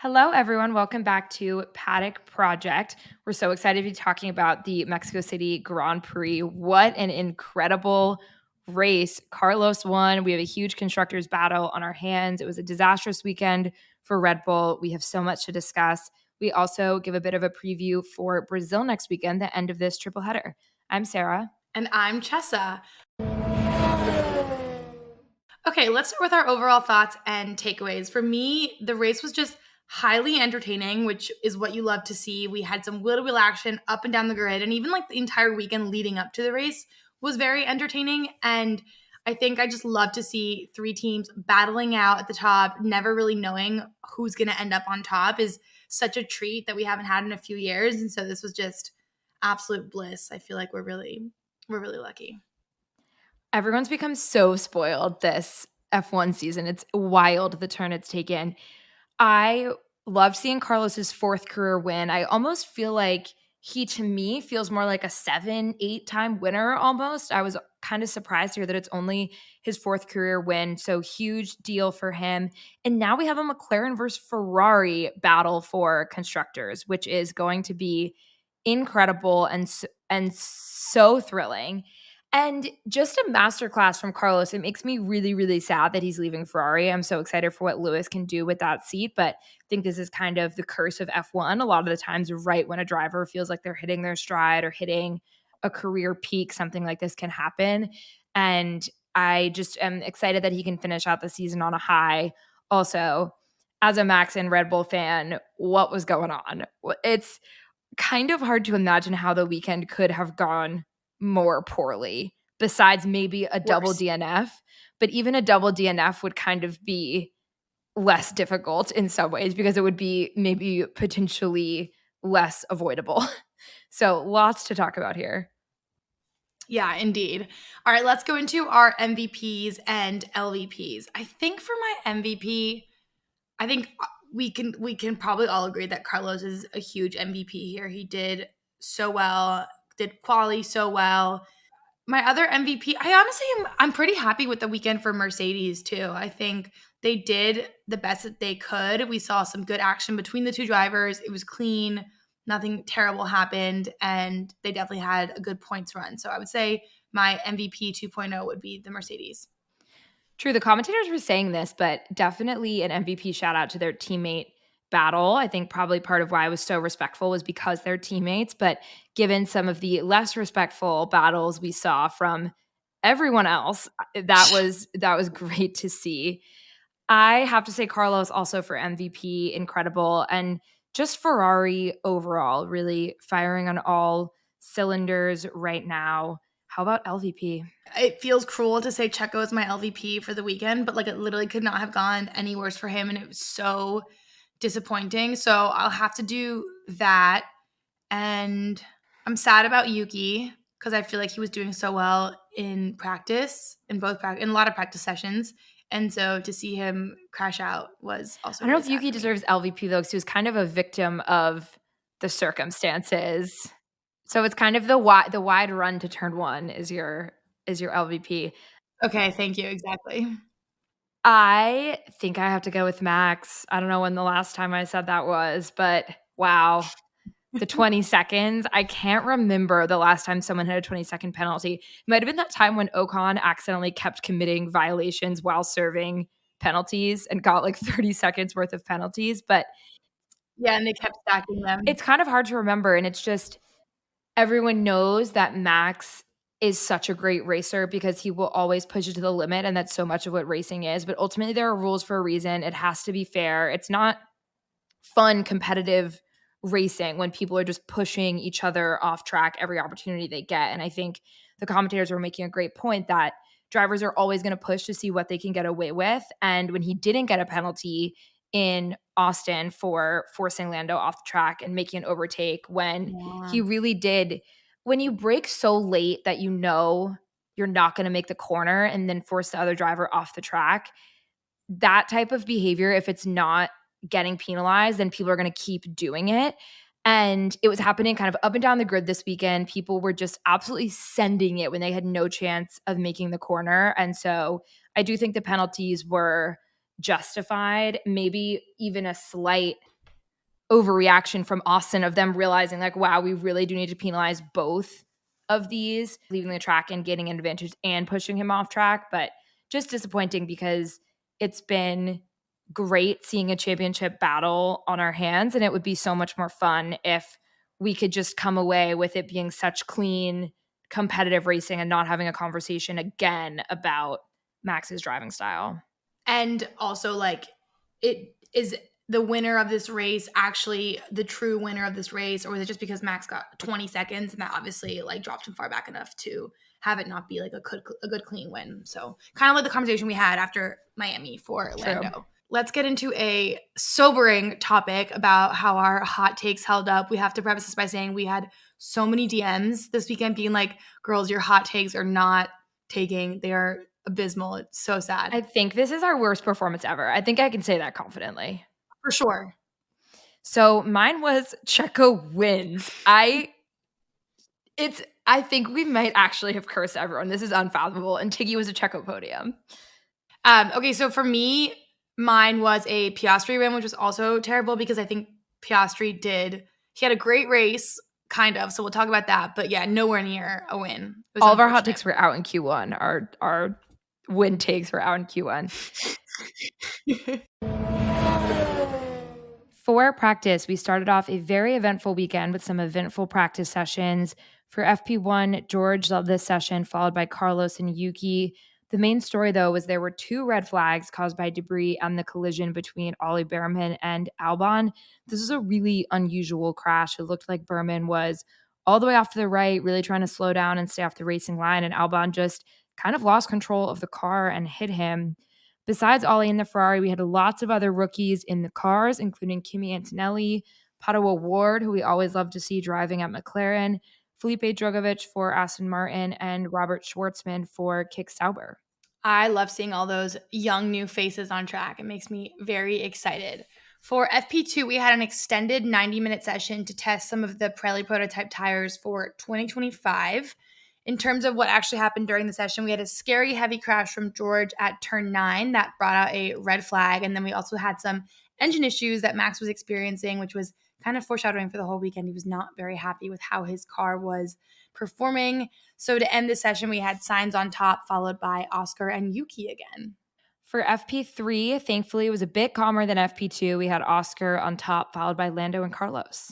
Hello, everyone. Welcome back to Paddock Project. We're so excited to be talking about the Mexico City Grand Prix. What an incredible race. Carlos won. We have a huge constructors battle on our hands. It was a disastrous weekend for Red Bull. We have so much to discuss. We also give a bit of a preview for Brazil next weekend, the end of this triple header. I'm Sarah. And I'm Chessa. Okay, let's start with our overall thoughts and takeaways. For me, the race was just highly entertaining, which is what you love to see. We had some wheel-to-wheel action up and down the grid, and even like the entire weekend leading up to the race was very entertaining. And I think I just love to see three teams battling out at the top, never really knowing who's going to end up on top is such a treat that we haven't had in a few years. And so this was just absolute bliss. I feel like we're really lucky. Everyone's become so spoiled this F1 season. It's wild the turn it's taken. I love seeing Carlos's fourth career win. I almost feel like he, to me, feels more like a 7, 8-time winner almost. I was kind of surprised here that it's only his fourth career win. So huge deal for him. And now we have a McLaren versus Ferrari battle for constructors, which is going to be incredible and so thrilling. And just a masterclass from Carlos. It makes me really, really sad that he's leaving Ferrari. I'm so excited for what Lewis can do with that seat, but I think this is kind of the curse of F1. A lot of the times, right when a driver feels like they're hitting their stride or hitting a career peak, something like this can happen. And I just am excited that he can finish out the season on a high. Also, as a Max and Red Bull fan, what was going on? It's kind of hard to imagine how the weekend could have gone more poorly, besides maybe a double Worse. DNF. But even a double DNF would kind of be less difficult in some ways because it would be maybe potentially less avoidable. So lots to talk about here. Yeah, indeed. All right, let's go into our MVPs and LVPs. I think for my MVP, I think we can probably all agree that Carlos is a huge MVP here. He did so well, did quality so well. My other MVP, I honestly I'm pretty happy with the weekend for Mercedes too. I think they did the best that they could. We saw some good action between the two drivers. It was clean. Nothing terrible happened, and they definitely had a good points run. So I would say my MVP 2.0 would be the Mercedes. True, the commentators were saying this, but definitely an MVP shout out to their teammate battle. I think probably part of why I was so respectful was because they're teammates, but given some of the less respectful battles we saw from everyone else, that was great to see. I have to say Carlos also for MVP, incredible, and just Ferrari overall really firing on all cylinders right now. How about LVP? It feels cruel to say Checo is my LVP for the weekend, but like it literally could not have gone any worse for him, and it was so disappointing. So I'll have to do that. And I'm sad about Yuki because I feel like he was doing so well in practice, in a lot of practice sessions. And so to see him crash out was also I don't know really if sad Yuki for me. deserves LVP though, because he was kind of a victim of the circumstances. So it's kind of the wide run to turn one is your LVP. Okay, thank you. Exactly. I think I have to go with Max. I don't know when the last time I said that was, but wow. The 20 seconds. I can't remember the last time someone had a 20-second penalty. It might have been that time when Ocon accidentally kept committing violations while serving penalties and got like 30 seconds worth of penalties. But Yeah, and they kept stacking them. it's kind of hard to remember. And it's just everyone knows that Max is such a great racer because he will always push it to the limit. And that's so much of what racing is. But ultimately, there are rules for a reason. It has to be fair. It's not fun, competitive racing when people are just pushing each other off track every opportunity they get. And I think the commentators were making a great point that drivers are always going to push to see what they can get away with. And when he didn't get a penalty in Austin for forcing Lando off the track and making an overtake, when Yeah. he really did, when you brake so late that you know you're not going to make the corner and then force the other driver off the track, that type of behavior, if it's not getting penalized, then people are going to keep doing it. And it was happening kind of up and down the grid this weekend. People were just absolutely sending it when they had no chance of making the corner. And so I do think the penalties were justified, maybe even a slight overreaction from Austin of them realizing like, wow, we really do need to penalize both of these, leaving the track and getting an advantage and pushing him off track. But just disappointing because it's been great seeing a championship battle on our hands. And it would be so much more fun if we could just come away with it being such clean, competitive racing and not having a conversation again about Max's driving style. And also, like, it is the winner of this race actually the true winner of this race, or was it just because Max got 20 seconds and that obviously like dropped him far back enough to have it not be like a good clean win? So kind of like the conversation we had after Miami for Lando. True. Let's get into a sobering topic about how our hot takes held up. We have to preface this by saying we had so many DMs this weekend being like, girls, your hot takes are not taking. They are abysmal. It's so sad. I think this is our worst performance ever. I think I can say that confidently. For sure. So mine was Checo wins. I think we might actually have cursed everyone. This is unfathomable. And Tiggy was a Checo podium. Okay, so for me, mine was a Piastri win, which was also terrible because I think Piastri he had a great race, kind of. So we'll talk about that. But yeah, nowhere near a win. All of our hot takes were out in Q1. Our win takes were out in Q1. For practice, we started off a very eventful weekend with some eventful practice sessions. For FP1, George led this session, followed by Carlos and Yuki. The main story, though, was there were 2 red flags caused by debris and the collision between Ollie Behrman and Albon. This was a really unusual crash. It looked like Behrman was all the way off to the right, really trying to slow down and stay off the racing line, and Albon just kind of lost control of the car and hit him. Besides Ollie in the Ferrari, we had lots of other rookies in the cars, including Kimi Antonelli, Pato Ward, who we always love to see driving at McLaren, Felipe Drogovic for Aston Martin, and Robert Schwartzman for Kick Sauber. I love seeing all those young new faces on track. It makes me very excited. For FP2, we had an extended 90-minute session to test some of the Pirelli prototype tires for 2025. In terms of what actually happened during the session, we had a scary heavy crash from George at turn 9 that brought out a red flag. And then we also had some engine issues that Max was experiencing, which was kind of foreshadowing for the whole weekend. He was not very happy with how his car was performing. So to end the session, we had Sainz on top, followed by Oscar and Yuki again. For FP3, thankfully, it was a bit calmer than FP2. We had Oscar on top, followed by Lando and Carlos.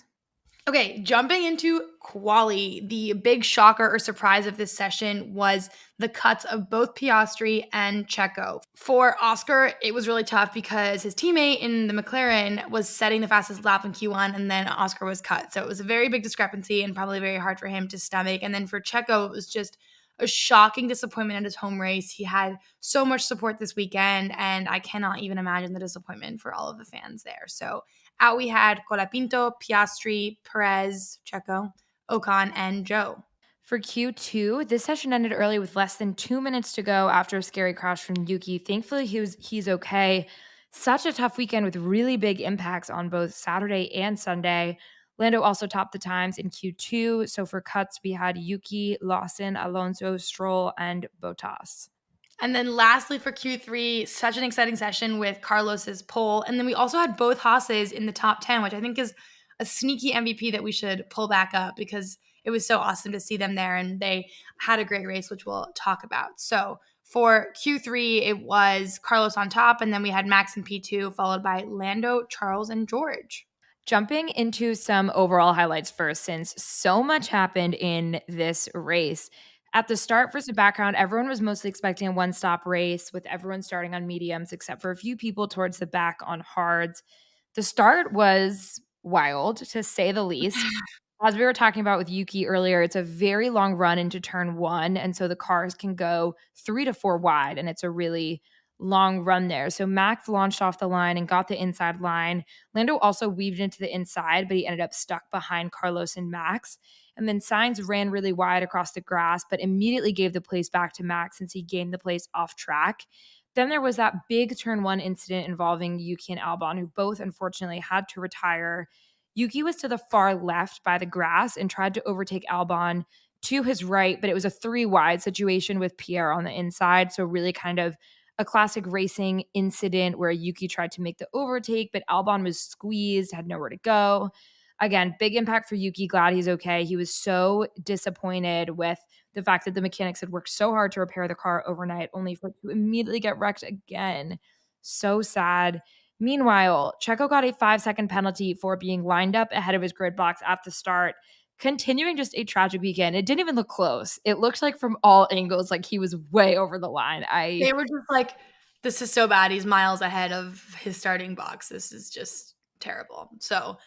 Okay, jumping into quali, the big shocker or surprise of this session was the cuts of both Piastri and Checo. For Oscar, it was really tough because his teammate in the McLaren was setting the fastest lap in Q1, and then Oscar was cut. So it was a very big discrepancy and probably very hard for him to stomach. And then for Checo, it was just a shocking disappointment at his home race. He had so much support this weekend, and I cannot even imagine the disappointment for all of the fans there. So out we had Colapinto, Piastri, Perez, Checo, Ocon, and Joe. For Q2, this session ended early with less than 2 minutes to go after a scary crash from Yuki. Thankfully, he's okay. Such a tough weekend with really big impacts on both Saturday and Sunday. Lando also topped the times in Q2. So for cuts, we had Yuki, Lawson, Alonso, Stroll, and Bottas. And then lastly for Q3, such an exciting session with Carlos's pole. And then we also had both Haas's in the top 10, which I think is a sneaky MVP that we should pull back up because it was so awesome to see them there. And they had a great race, which we'll talk about. So for Q3, it was Carlos on top. And then we had Max in P2, followed by Lando, Charles, and George. Jumping into some overall highlights first, since so much happened in this race. At the start, for some background, everyone was mostly expecting a one-stop race with everyone starting on mediums, except for a few people towards the back on hards. The start was wild, to say the least. As we were talking about with Yuki earlier, it's a very long run into turn 1, and so the cars can go 3 to 4 wide, and it's a really long run there. So Max launched off the line and got the inside line. Lando also weaved into the inside, but he ended up stuck behind Carlos and Max. And then Sainz ran really wide across the grass, but immediately gave the place back to Max since he gained the place off track. Then there was that big turn 1 incident involving Yuki and Albon, who both unfortunately had to retire. Yuki was to the far left by the grass and tried to overtake Albon to his right, but it was a 3 wide situation with Pierre on the inside. So really kind of a classic racing incident where Yuki tried to make the overtake, but Albon was squeezed, had nowhere to go. Again, big impact for Yuki. Glad he's okay. He was so disappointed with the fact that the mechanics had worked so hard to repair the car overnight, only for it to immediately get wrecked again. So sad. Meanwhile, Checo got a 5-second penalty for being lined up ahead of his grid box at the start, continuing just a tragic weekend. It didn't even look close. It looked like from all angles, like he was way over the line. They were just like, this is so bad. He's miles ahead of his starting box. This is just terrible. So,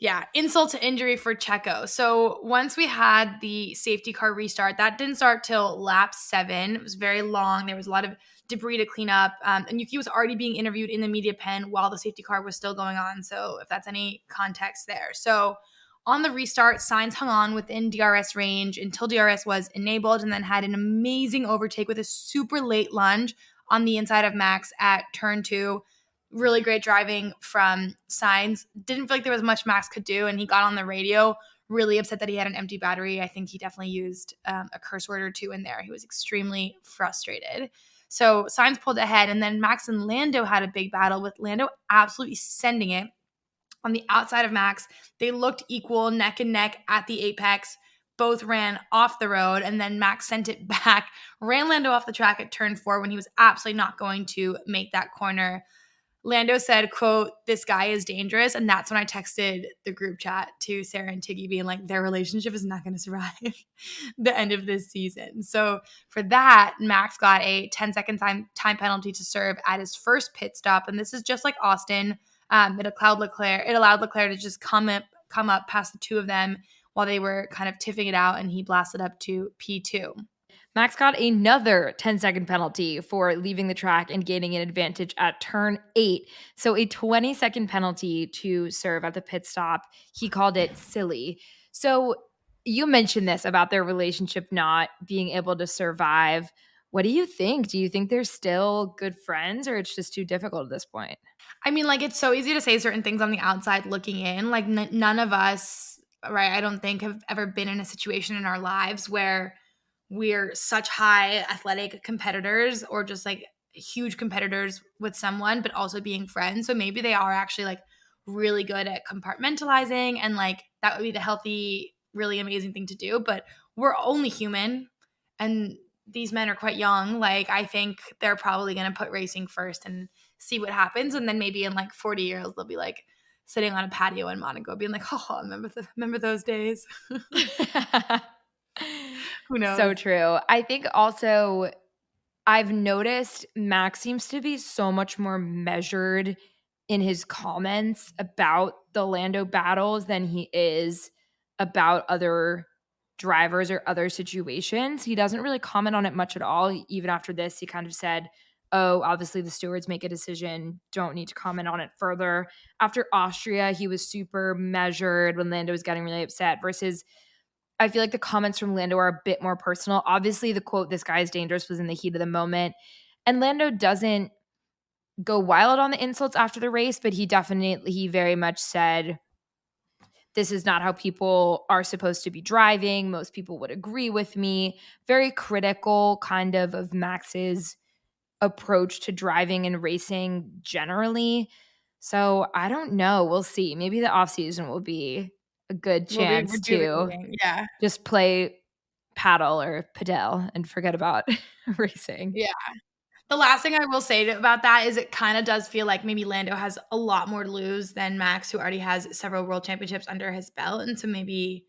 yeah, insult to injury for Checo. So, once we had the safety car restart, that didn't start till lap 7. It was very long. There was a lot of debris to clean up. And Yuki was already being interviewed in the media pen while the safety car was still going on. So, if that's any context there. So, on the restart, Sainz hung on within DRS range until DRS was enabled and then had an amazing overtake with a super late lunge on the inside of Max at turn 2. Really great driving from Sainz. Didn't feel like there was much Max could do, and he got on the radio really upset that he had an empty battery. I think he definitely used a curse word or two in there. He was extremely frustrated. So Sainz pulled ahead, and then Max and Lando had a big battle with Lando absolutely sending it on the outside of Max. They looked equal, neck and neck at the apex. Both ran off the road, and then Max sent it back, ran Lando off the track at turn 4 when he was absolutely not going to make that corner. Lando said, quote, "This guy is dangerous." And that's when I texted the group chat to Sarah and Tiggy being like, their relationship is not going to survive the end of this season. So for that, Max got a 10-second time penalty to serve at his first pit stop. And this is just like Austin. It allowed Leclerc to just come up past the two of them while they were kind of tiffing it out, and he blasted up to P2. Max got another 10-second penalty for leaving the track and gaining an advantage at turn 8. So a 20-second penalty to serve at the pit stop. He called it silly. So you mentioned this about their relationship not being able to survive. What do you think? Do you think they're still good friends, or it's just too difficult at this point? I mean, like, it's so easy to say certain things on the outside looking in. Like, none of us, right, I don't think have ever been in a situation in our lives where we're such high athletic competitors or just like huge competitors with someone, but also being friends. So maybe they are actually like really good at compartmentalizing, and like that would be the healthy, really amazing thing to do. But we're only human, and these men are quite young. Like, I think they're probably going to put racing first and see what happens. And then maybe in like 40 years, they'll be like sitting on a patio in Monaco being like, oh, remember those days? Who So knows? true. I think also I've noticed Max seems to be so much more measured in his comments about the Lando battles than he is about other drivers or other situations. He doesn't really comment on it much at all. Even after this, he kind of said, "Oh, obviously the stewards make a decision. Don't need to comment on it further." After Austria, he was super measured when Lando was getting really upset versus I feel like the comments from Lando are a bit more personal. Obviously, the quote, "This guy is dangerous," was in the heat of the moment. And Lando doesn't go wild on the insults after the race, but he very much said, "This is not how people are supposed to be driving. Most people would agree with me." Very critical kind of Max's approach to driving and racing generally. So I don't know. We'll see. Maybe the offseason will be a good Will be chance to rejuvenating. Yeah. just play paddle or padel and forget about racing. Yeah. The last thing I will say about that is it kind of does feel like maybe Lando has a lot more to lose than Max, who already has several world championships under his belt. And so maybe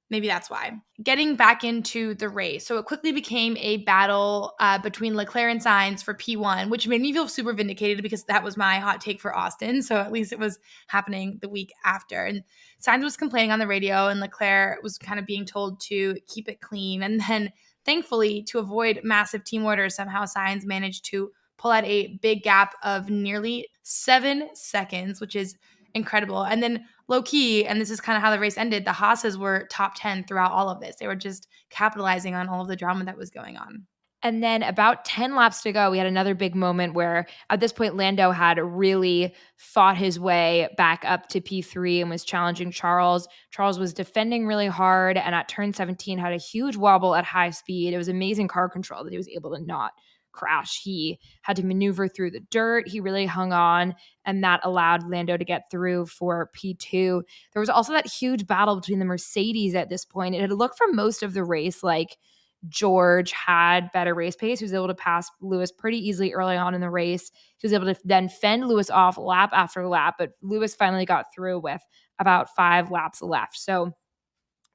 that's why. Getting back into the race. So it quickly became a battle between Leclerc and Sainz for P1, which made me feel super vindicated because that was my hot take for Austin. So at least it was happening the week after. And Sainz was complaining on the radio, and Leclerc was kind of being told to keep it clean. And then thankfully, to avoid massive team orders, somehow Sainz managed to pull out a big gap of nearly 7 seconds, which is incredible. And then low key, and this is kind of how the race ended, the Haas's were top 10 throughout all of this. They were just capitalizing on all of the drama that was going on. And then about 10 laps to go, we had another big moment where at this point, Lando had really fought his way back up to P3 and was challenging Charles. Charles was defending really hard, and at turn 17 had a huge wobble at high speed. It was amazing car control that he was able to not crash. He had to maneuver through the dirt. He really hung on, and that allowed Lando to get through for P2. There was also that huge battle between the Mercedes at this point. It had looked for most of the race like George had better race pace. He was able to pass Lewis pretty easily early on in the race. He was able to then fend Lewis off lap after lap, but Lewis finally got through with about 5 laps left. So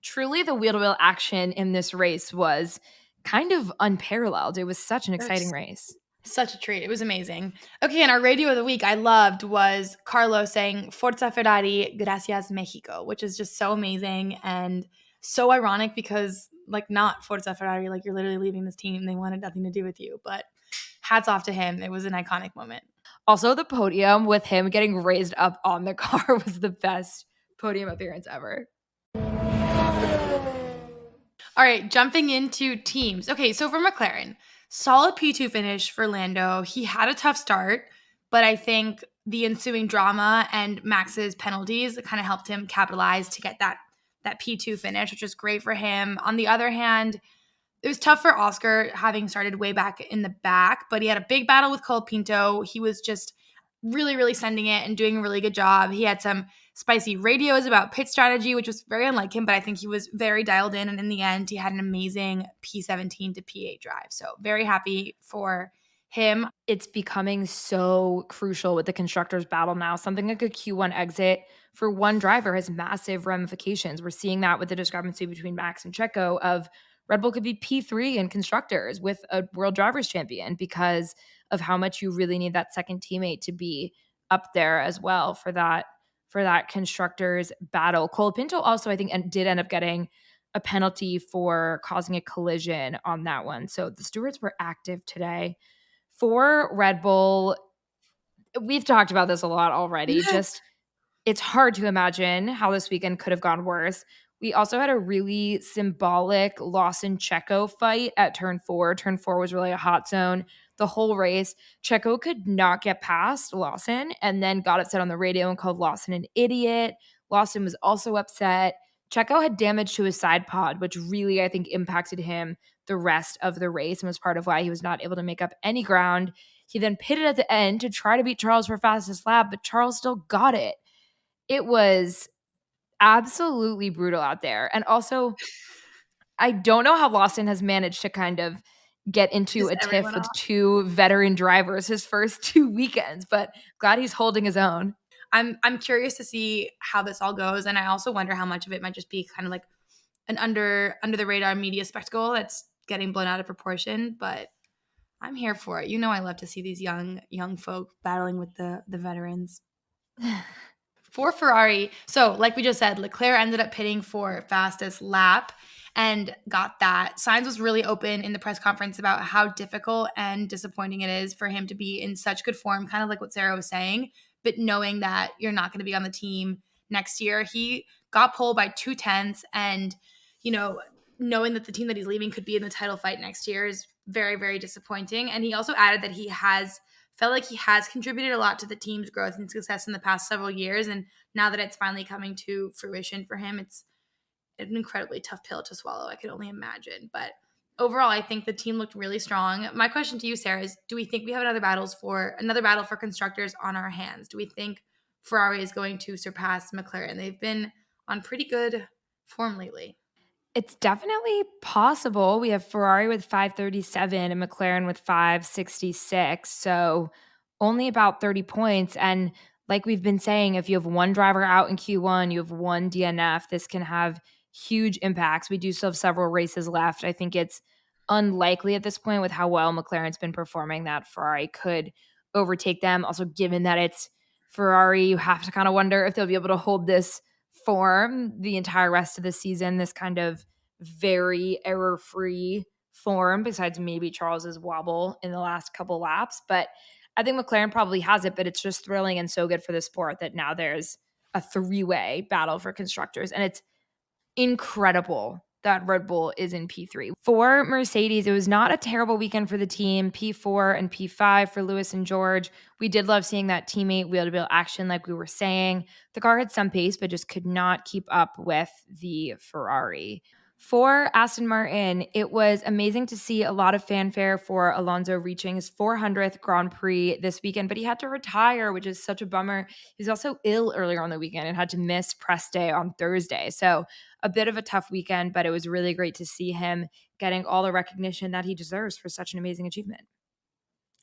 truly the wheel-to-wheel action in this race was kind of unparalleled. It was such an exciting There's race. such a treat. It was amazing. Okay, and our radio of the week I loved was Carlos saying Forza Ferrari, gracias Mexico, which is just so amazing and so ironic because like not Forza Ferrari, like you're literally leaving this team. They wanted nothing to do with you, but hats off to him. It was an iconic moment. Also, the podium with him getting raised up on the car was the best podium appearance ever. All right, jumping into teams. Okay, so for McLaren, solid P2 finish for Lando. He had a tough start, but I think the ensuing drama and Max's penalties kind of helped him capitalize to get that P2 finish, which was great for him. On the other hand, it was tough for Oscar having started way back in the back, but he had a big battle with Colapinto. He was just really, really sending it and doing a really good job. He had some spicy radios about pit strategy, which was very unlike him, but I think he was very dialed in. And in the end, he had an amazing P17 to P8 drive. So very happy for him. It's becoming so crucial with the constructors battle now. Something like a Q1 exit for one driver has massive ramifications. We're seeing that with the discrepancy between Max and Checo of Red Bull could be P3 in constructors with a world drivers champion because of how much you really need that second teammate to be up there as well for that constructors battle. Colapinto also, I think, did end up getting a penalty for causing a collision on that one. So the stewards were active today. For Red Bull, we've talked about this a lot already. Just it's hard to imagine how this weekend could have gone worse. We also had a really symbolic Lawson Checo fight at turn 4. Turn 4 was really a hot zone the whole race. Checo could not get past Lawson and then got upset on the radio and called Lawson an idiot. Lawson was also upset. Checo had damage to his side pod, which really, I think, impacted him the rest of the race and was part of why he was not able to make up any ground. He then pitted at the end to try to beat Charles for fastest lap, but Charles still got it. It was absolutely brutal out there. And also, I don't know how Lawson has managed to kind of get into Just a tiff everyone with off. 2 veteran drivers his first 2 weekends, but glad he's holding his own. I'm curious to see how this all goes, and I also wonder how much of it might just be kind of like an under the radar media spectacle that's getting blown out of proportion. But I'm here for it. You know, I love to see these young folk battling with the veterans. For Ferrari, so like we just said, Leclerc ended up pitting for fastest lap and got that. Sainz was really open in the press conference about how difficult and disappointing it is for him to be in such good form, kind of like what Sarah was saying, but knowing that you're not going to be on the team next year. He got pole by 2/10, and you know, knowing that the team that he's leaving could be in the title fight next year is very, very disappointing. And he also added that he has felt like he has contributed a lot to the team's growth and success in the past several years. And now that it's finally coming to fruition for him, it's an incredibly tough pill to swallow. I could only imagine. But overall, I think the team looked really strong. My question to you, Sarah, is do we think we have another battle for constructors on our hands? Do we think Ferrari is going to surpass McLaren? They've been on pretty good form lately. It's definitely possible. We have Ferrari with 537 and McLaren with 566. So only about 30 points. And like we've been saying, if you have one driver out in Q1, you have one DNF, this can have huge impacts. We do still have several races left. I think it's unlikely at this point with how well McLaren's been performing that Ferrari could overtake them. Also, given that it's Ferrari, you have to kind of wonder if they'll be able to hold this form the entire rest of the season, this kind of very error-free form, besides maybe Charles's wobble in the last couple laps. But I think McLaren probably has it, but it's just thrilling and so good for the sport that now there's a 3-way battle for constructors. And it's incredible that Red Bull is in P3. For Mercedes, it was not a terrible weekend for the team. P4 and P5 for Lewis and George. We did love seeing that teammate wheel-to-wheel action like we were saying. The car had some pace, but just could not keep up with the Ferrari. For Aston Martin, it was amazing to see a lot of fanfare for Alonso reaching his 400th Grand Prix this weekend, but he had to retire, which is such a bummer. He was also ill earlier on the weekend and had to miss press day on Thursday. So, a bit of a tough weekend, but it was really great to see him getting all the recognition that he deserves for such an amazing achievement.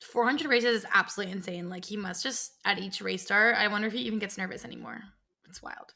400 races is absolutely insane. Like, he must just, at each race start, I wonder if he even gets nervous anymore. It's wild.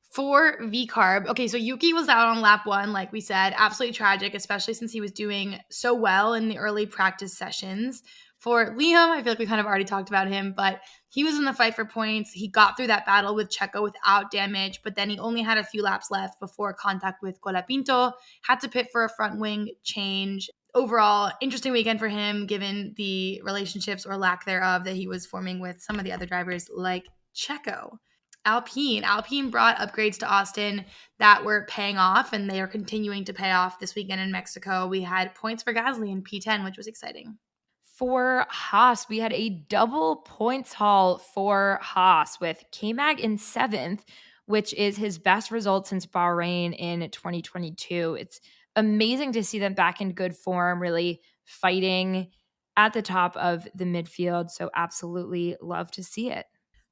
For V Carb, okay, so Yuki was out on lap one, like we said, absolutely tragic, especially since he was doing so well in the early practice sessions. For Liam, I feel like we kind of already talked about him, but he was in the fight for points. He got through that battle with Checo without damage, but then he only had a few laps left before contact with Colapinto, had to pit for a front wing change. Overall, interesting weekend for him, given the relationships or lack thereof that he was forming with some of the other drivers like Checo. Alpine brought upgrades to Austin that were paying off, and they are continuing to pay off this weekend in Mexico. We had points for Gasly in P10, which was exciting. For Haas, we had a double points haul for Haas with K-Mag in seventh, which is his best result since Bahrain in 2022. It's amazing to see them back in good form, really fighting at the top of the midfield. So, absolutely love to see it.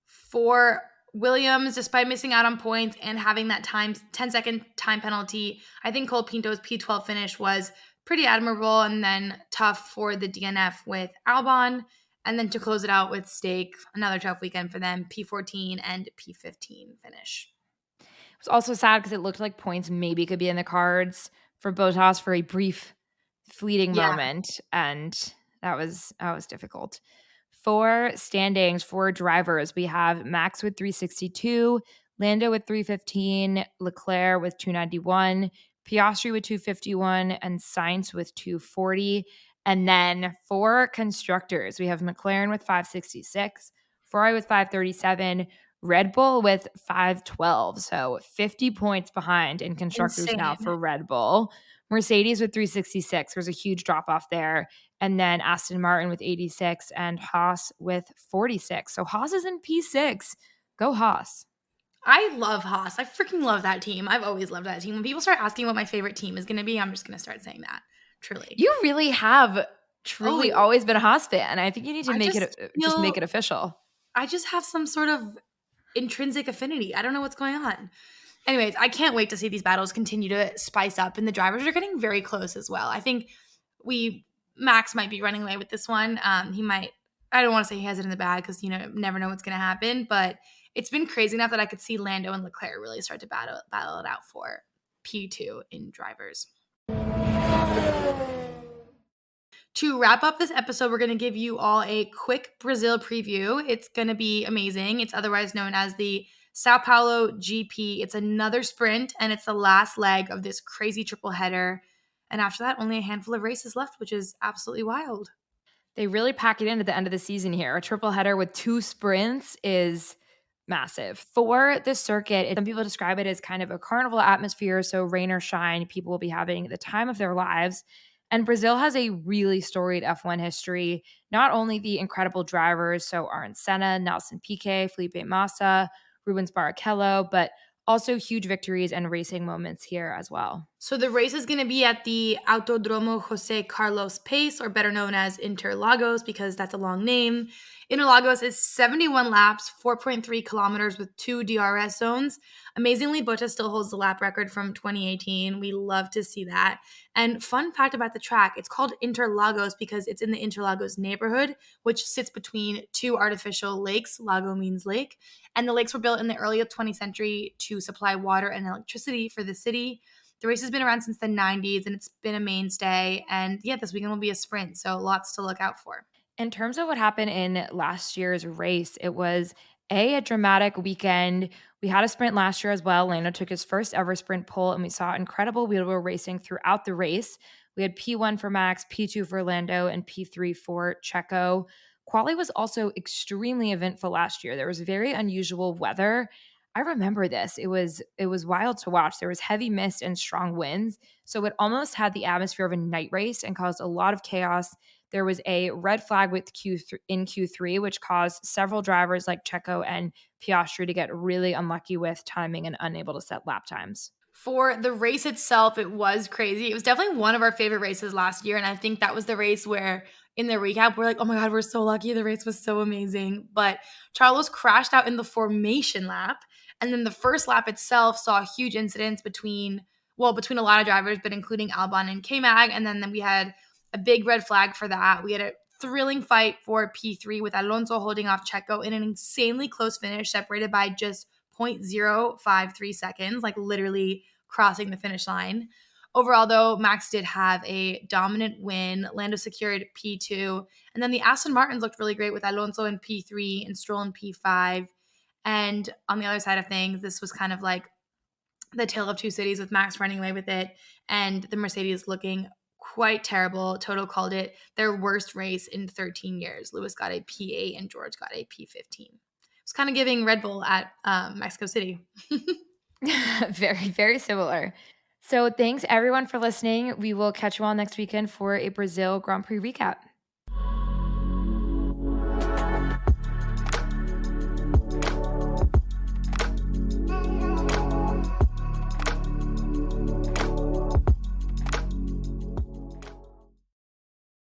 For Williams, despite missing out on points and having that 10-second time penalty, I think Cole Pinto's P12 finish was pretty admirable, and then tough for the DNF with Albon. And then to close it out with Stake, another tough weekend for them, P14 and P15 finish. It was also sad because it looked like points maybe could be in the cards for Bottas for a brief, fleeting Yeah. moment, and that was difficult. For standings for drivers, we have Max with 362, Lando with 315, Leclerc with 291, Piastri with 251, and Sainz with 240. And then for constructors, we have McLaren with 566, Ferrari with 537, Red Bull with 512. So 50 points behind in constructors now Insane. for Red Bull. Mercedes with 366. There's a huge drop off there. And then Aston Martin with 86 and Haas with 46. So Haas is in P6. Go Haas. I love Haas. I freaking love that team. I've always loved that team. When people start asking what my favorite team is going to be, I'm just going to start saying that. Truly. You really have truly Oh, always been a Haas fan. I think you need to I make just it just feel make it official. I just have some sort of intrinsic affinity. I don't know what's going on. Anyways, I can't wait to see these battles continue to spice up, and the drivers are getting very close as well. I think Max might be running away with this one. He might. I don't want to say he has it in the bag because never know what's going to happen. But it's been crazy enough that I could see Lando and Leclerc really start to battle it out for P2 in drivers. To wrap up this episode, we're going to give you all a quick Brazil preview. It's going to be amazing. It's otherwise known as the Sao Paulo GP. It's another sprint, and it's the last leg of this crazy triple header. And after that, only a handful of races left, which is absolutely wild. They really pack it in at the end of the season here. A triple header with two sprints is massive. For the circuit, some people describe it as kind of a carnival atmosphere. So, rain or shine, people will be having the time of their lives. And Brazil has a really storied F1 history. Not only the incredible drivers, so Ayrton Senna, Nelson Piquet, Felipe Massa, Rubens Barrichello, but also huge victories and racing moments here as well. So the race is going to be at the Autodromo José Carlos Pace, or better known as Interlagos, because that's a long name. Interlagos is 71 laps, 4.3 kilometers with 2 DRS zones. Amazingly, Bottas still holds the lap record from 2018. We love to see that. And fun fact about the track, it's called Interlagos because it's in the Interlagos neighborhood, which sits between two artificial lakes. Lago means lake. And the lakes were built in the early 20th century to supply water and electricity for the city. The race has been around since the 90s, and it's been a mainstay. And yeah, this weekend will be a sprint, so lots to look out for. In terms of what happened in last year's race, it was a dramatic weekend. We had a sprint last year as well. Lando took his first ever sprint pole, and we saw incredible wheel-to-wheel racing throughout the race. We had P1 for Max, P2 for Lando, and P3 for Checo. Quali was also extremely eventful last year. There was very unusual weather. I remember this. It was wild to watch. There was heavy mist and strong winds, so it almost had the atmosphere of a night race and caused a lot of chaos. There was a red flag with Q3, which caused several drivers like Checo and Piastri to get really unlucky with timing and unable to set lap times. For the race itself, it was crazy. It was definitely one of our favorite races last year, and I think that was the race where in the recap we're like, "Oh my god, we're so lucky. The race was so amazing." But Carlos crashed out in the formation lap, and then the first lap itself saw huge incidents between a lot of drivers, but including Albon and K-Mag, and then we had a big red flag for that. We had a thrilling fight for P3 with Alonso holding off Checo in an insanely close finish, separated by just 0.053 seconds, like literally crossing the finish line. Overall, though, Max did have a dominant win. Lando secured P2. And then the Aston Martins looked really great with Alonso in P3 and Stroll in P5. And on the other side of things, this was kind of like the tale of two cities with Max running away with it and the Mercedes looking quite terrible. Toto called it their worst race in 13 years. Lewis got a P8 and George got a P15. It's kind of giving Red Bull at Mexico City. Very, very similar. So thanks everyone for listening. We will catch you all next weekend for a Brazil Grand Prix recap.